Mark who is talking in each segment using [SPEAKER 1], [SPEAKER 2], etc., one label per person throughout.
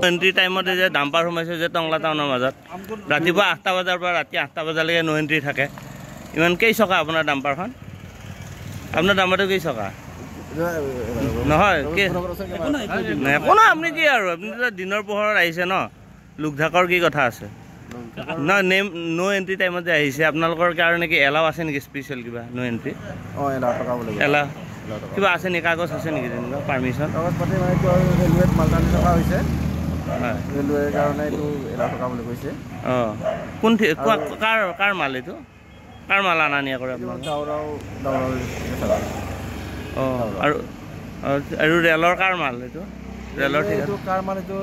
[SPEAKER 1] entry টাইমতে যে dumper সোমাইছে যে টংলা টাউনৰ মাজত ৰাতিপুৱা 8টা বজাৰ পৰা ৰাতি 8টা বজালৈকে নো এন্ট্ৰি থাকে ইমান কেই চকা আপোনাৰ ডাম্পাৰখন আপোনাৰ ডাম্পাৰটো কেই চকা নহয় একো নাই আপুনি কি আৰু আপুনি দিনৰ পোহৰত আহিছে ন লোকধাকৰ কি কথা আছে নহয় নো এন্ট্ৰি টাইমত যে আহিছে আপোনালোকৰ কাৰণে কি এলাও আছে নেকি স্পেচিয়েল কিবা নো এন্ট্ৰি এলাও কিবা আছে নেকি কাগজ আছে নেকি তেনেকুৱা পাৰ্মিশ্যন
[SPEAKER 2] কাগজ পাতি মানে ৰেলৱেত মাল টানি থকা হৈছে ৰেলৱেৰ কাৰণে এইটো এলাও থকা বুলি কৈছে
[SPEAKER 1] কোন কাৰ মাল এইটো কাৰ মাল আনা নিয়া কৰে আৰু ৰেলৰ কাৰ মাল এইটো ৰেলৰ
[SPEAKER 2] কাৰ মাল এইটো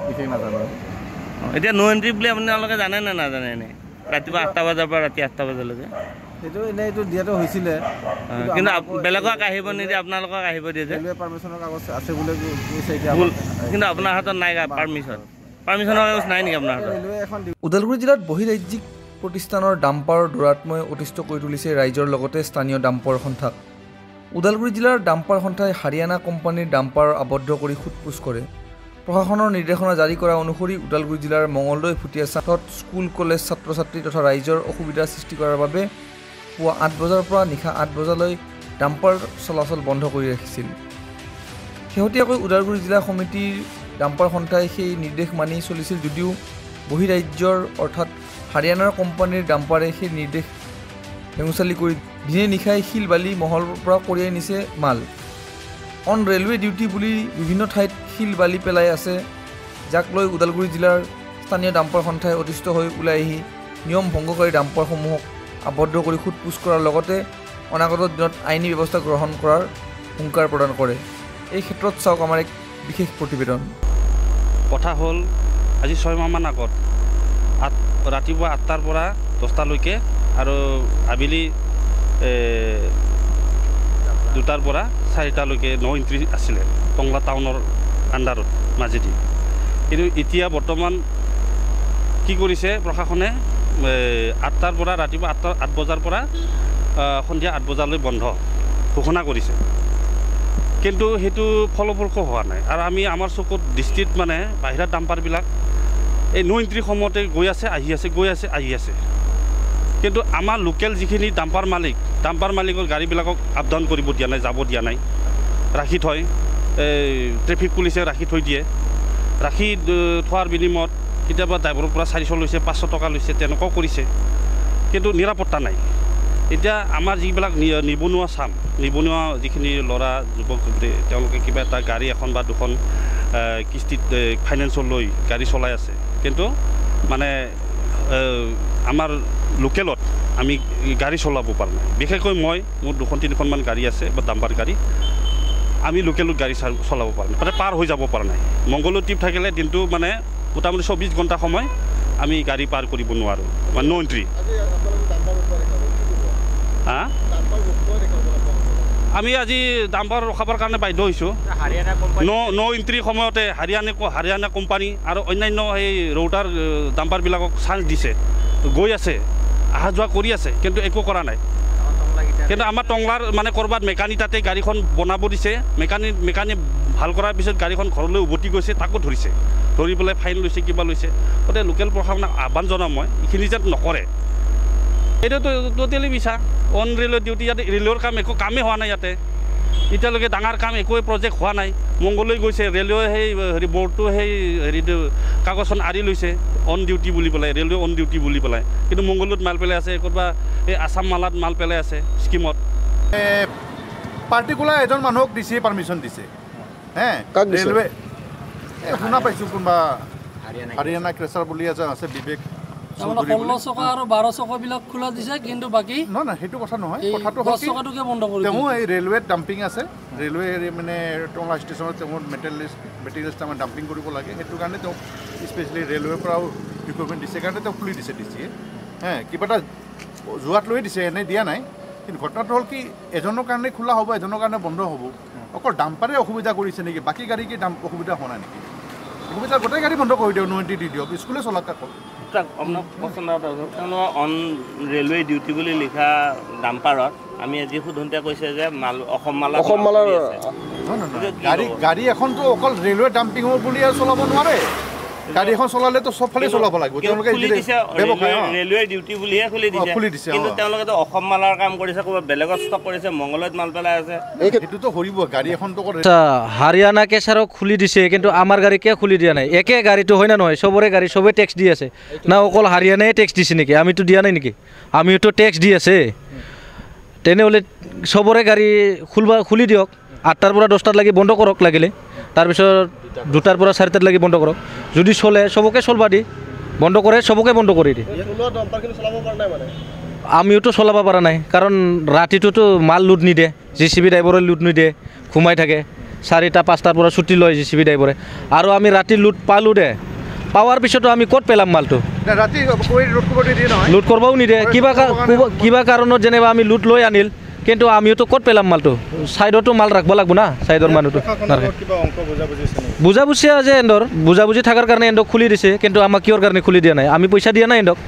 [SPEAKER 2] বিশেষ নাজানো
[SPEAKER 1] এতিয়া নো এন্ট্ৰি বুলি আপোনালোকে জানে নে নাজানে এনে ৰাতিপুৱা 8টা বজাৰ পৰা ৰাতি 8টা বজালৈকে
[SPEAKER 2] সেইটো এনেই এইটো দিয়াটো হৈছিলে
[SPEAKER 1] কিন্তু বেলেগক আহিব নিদিয়ে আপোনালোকক আহিব দিয়ে যে
[SPEAKER 2] ৰেলৱে পাৰ্মিশ্যনৰ কাগজ আছে বুলি কৈছে এতিয়া
[SPEAKER 1] কিন্তু আপোনাৰ হাতত নাই পাৰ্মিশ্যনৰ কাগজ নাই নেকি আপোনাৰ হাতত
[SPEAKER 3] ওদালগুৰি জিলাত বহিৰাজ্যিক প্ৰতিষ্ঠানৰ ডাম্পাৰ দৌৰাত্মই অতিষ্ঠ কৰি তুলিছে ৰাইজৰ লগতে স্থানীয় ডাম্পাৰ সন্থাক ওদালগুৰি জিলাৰ ডাম্পাৰ সন্থাই হাৰিয়ানা কোম্পানীৰ ডাম্পাৰ আবদ্ধ কৰি সোধপোছ কৰে প্ৰশাসনৰ নিৰ্দেশনা জাৰি কৰা অনুসৰি ওদালগুৰি জিলাৰ মঙলদৈ ফুটিয়া চাটত স্কুল কলেজ ছাত্ৰ ছাত্ৰী তথা ৰাইজৰ অসুবিধাৰ সৃষ্টি কৰাৰ বাবে পুৱা 8 বজাৰ পৰা নিশা 8 বজালৈ ডাম্পাৰ চলাচল বন্ধ কৰি ৰাখিছিল শেহতীয়াকৈ ওদালগুৰি জিলা সমিতিৰ ডাম্পাৰ সন্থাই সেই নিৰ্দেশ মানি চলিছিল যদিও বহিৰাজ্যৰ অৰ্থাৎ হাৰিয়ানাৰ কোম্পানীৰ ডাম্পাৰে সেই নিৰ্দেশ হেঙুচালি কৰি দিনে নিশাই শিল বালি মহলৰ পৰা কঢ়িয়াই নিছে মাল অন ৰেলৱে ডিউটি বুলি বিভিন্ন ঠাইত শিল বালি পেলাই আছে যাক লৈ ওদালগুৰি জিলাৰ স্থানীয় ডাম্পাৰ সন্থাই অতিষ্ঠ হৈ ওলাই আহি নিয়ম ভংগকাৰী ডাম্পাৰসমূহক আবদ্ধ কৰি সোধপোছ কৰাৰ লগতে অনাগত দিনত আইনী ব্যৱস্থা গ্ৰহণ কৰাৰ হুংকাৰ প্ৰদান কৰে এই ক্ষেত্ৰত চাওক আমাৰ এক বিশেষ প্ৰতিবেদন
[SPEAKER 4] কথা হ'ল আজি 6 মাহমান আগত ৰাতিপুৱা 8টাৰ পৰা 10টালৈকে আৰু আবেলি 2টাৰ পৰা 4টালৈকে নো এন্ট্ৰি আছিলে টংলা টাউনৰ আণ্ডাৰত মাজেদি কিন্তু এতিয়া বৰ্তমান কি কৰিছে প্ৰশাসনে 8টাৰ পৰা ৰাতিপুৱা 8 বজাৰ পৰা সন্ধিয়া 8 বজালৈ বন্ধ ঘোষণা কৰিছে কিন্তু সেইটো ফলপ্ৰসূ হোৱা নাই আৰু আমি আমাৰ চকুত দৃষ্টিত মানে বাহিৰা ডাম্পাৰবিলাক এই নো এন্ট্ৰি সময়তে গৈ আছে আহি আছে কিন্তু আমাৰ লোকেল যিখিনি ডাম্পাৰ মালিকৰ গাড়ীবিলাকক আপ ডাউন কৰিব দিয়া নাই যাব দিয়া নাই ৰাখি থয় ট্ৰেফিক পুলিচে ৰাখি থৈ দিয়ে ৰাখি থোৱাৰ বিনিময়ত কেতিয়াবা ড্ৰাইভাৰৰ পৰা 400 লৈছে 500 টকা লৈছে তেনেকুৱাও কৰিছে কিন্তু নিৰাপত্তা নাই এতিয়া আমাৰ যিবিলাক নিবনুৱা যিখিনি ল'ৰা যুৱক যুৱতী তেওঁলোকে কিবা এটা গাড়ী এখন বা দুখন কিস্তিত ফাইনেন্সৰ লৈ গাড়ী চলাই আছে কিন্তু মানে আমাৰ লোকেলত আমি গাড়ী চলাব পৰা নাই বিশেষকৈ মোৰ 2-3খনমান গাড়ী আছে বা ডাম্পাৰ গাড়ী আমি লোকেলত গাড়ী চলাব পৰা নাই মানে পাৰ হৈ যাব পৰা নাই মংগলৰ ট্ৰিপ থাকিলে দিনটো মানে মোটামুটি 24 ঘণ্টা সময় আমি গাড়ী পাৰ কৰিব নোৱাৰোঁ মানে নো এন্ট্ৰি আমি আজি ডাম্পাৰ ৰখাবৰ কাৰণে বাধ্য হৈছোঁ নো এন্ট্ৰি সময়তে হাৰিয়ানা কোম্পানী আৰু অন্যান্য সেই ৰোটাৰ ডাম্পাৰবিলাকক চান্স দিছে গৈ আছে অহা যোৱা কৰি আছে কিন্তু একো কৰা নাই কিন্তু আমাৰ টংলাৰ মানে ক'ৰবাত মেকানিক তাতে গাড়ীখন বনাব দিছে মেকানিক ভাল কৰাৰ পিছত গাড়ীখন ঘৰলৈ উভতি গৈছে তাকো ধৰি পেলাই ফাইন লৈছে কিবা লৈছে গতিকে লোকেল প্ৰশাসনক আহ্বান জনাম মই এইখিনি যেন নকৰে এইটোতো টোটেলি মিছা অন ৰেলৰ ডিউটি ইয়াতে ৰেলৰ একো কামেই হোৱা নাই ইয়াতে এতিয়ালৈকে ডাঙৰ কাম একোৱে প্ৰজেক্ট হোৱা নাই মংগললৈ গৈছে ৰেলৱে সেই বৰ্ডটো সেই কাগজখন আঁৰি লৈছে অন ডিউটি বুলি পেলাই ৰেলৱে অন ডিউটি বুলি পেলাই কিন্তু মংগলত মাল পেলাই আছে ক'ৰবাত এই আছাম মালাত মাল পেলাই আছে স্কিমত
[SPEAKER 5] পাৰ্টিকুলাৰ এজন মানুহক দিছে পাৰ্মিশ্যন দিছে ৰেলৱে শুনা পাইছোঁ কোনোবা হাৰিয়ানা ক্ৰেচাৰ বুলি এজন আছে বিবেক
[SPEAKER 6] 16 চকা আৰু 12 চকাবিলাক খোলা দিছে কিন্তু বাকী
[SPEAKER 5] নহয় সেইটো কথা নহয় কথাটো হ'ল
[SPEAKER 6] বন্ধ কৰি
[SPEAKER 5] তেওঁ এই ৰেলৱেত ডাম্পিং আছে ৰেলৱে মানে টংলা ষ্টেচনত তেওঁ মেটেৰিয়েলছ তাৰমানে ডাম্পিং কৰিব লাগে সেইটো কাৰণে তেওঁ স্পেচিয়েলি ৰেলৱেৰ পৰাও ৰিকুৱাৰমেণ্ট দিছে কাৰণে তেওঁ খুলি দিছে কিবা এটা যোৱাত লৈ দিছে এনেই দিয়া নাই কিন্তু ঘটনাটো হ'ল কি এজনৰ কাৰণে খোলা হ'ব এজনৰ কাৰণে বন্ধ হ'ব অকল ডাম্পাৰে অসুবিধা কৰিছে নেকি বাকী গাড়ী কি অসুবিধা হোৱা নাই নেকি অসুবিধা গোটেই গাড়ী বন্ধ কৰি দিয়ক নো এন্ট্ৰি দি দিয়ক স্কুলে চলাক
[SPEAKER 1] আপোনাক পচন্দ তেওঁলোকৰ অন ৰেলৱে ডিউটি বুলি লিখা ডাম্পাৰত আমি আজি সোধোতে কৈছে যে অসম মালাৰ
[SPEAKER 5] গাড়ী এখনতো অকল ৰেলৱে ডাম্পিঙৰ বুলি আৰু চলাব নোৱাৰে গাড়ী এখন চলালেতো চবফালে চলাব লাগিব তেওঁলোকে
[SPEAKER 1] ৰেলৱে ডিউটি বুলিহে খুলি দিছে কিন্তু তেওঁলোকেতো অসম মালাৰ কাম কৰিছে ক'ৰবাত বেলেগত ষ্টক কৰিছে মংগলত মাল পেলাই আছে
[SPEAKER 5] সেইটোতো সৰিব গাড়ী এখনতো
[SPEAKER 7] হাৰিয়ানা কেচাৰক খুলি দিছে কিন্তু আমাৰ গাড়ী কিয় খুলি দিয়া নাই একে গাড়ীটো হয় না নহয় চবৰে গাড়ী চবেই টেক্স দি আছে না অকল হাৰিয়ানাই টেক্স দিছে নেকি আমিতো দিয়া নাই নেকি আমিওতো টেক্স দি আছে তেনেহ'লে চবৰে গাড়ী খুলি দিয়ক 8টাৰ পৰা 10টাত লাগি বন্ধ কৰক লাগিলে তাৰপিছত 2টাৰ পৰা 4টাত লাগি বন্ধ কৰক যদি চলে চবকে চলবা দি বন্ধ কৰে চবকে বন্ধ কৰি দিয়ে আমিওতো চলাব পৰা নাই কাৰণ ৰাতিটোতো মাল লোড নিদিয়ে JCB ড্ৰাইভাৰে লোড নিদিয়ে ঘুমাই থাকে 4টা 5টাৰ পৰা ছুটি লয় JCB ড্ৰাইভাৰে আৰু আমি ৰাতি লোড পালোঁ দে পাৱাৰ পিছতো আমি ক'ত পেলাম মালটো
[SPEAKER 5] ৰাতি
[SPEAKER 7] লোড কৰিবও নিদিয়ে কিবা কাৰণত যেনিবা আমি লোড লৈ আনিল কিন্তু আমিওতো ক'ত পেলাম মালটো ছাইডতো মাল ৰাখিব লাগিব না ছাইডৰ মানুহটো বুজাবুজি আছে এন্দৰ বুজাবুজি থকাৰ কাৰণে এন্দক খুলি দিছে কিন্তু আমাক কিহৰ কাৰণে খুলি দিয়া নাই আমি পইচা দিয়া নাই এন্দক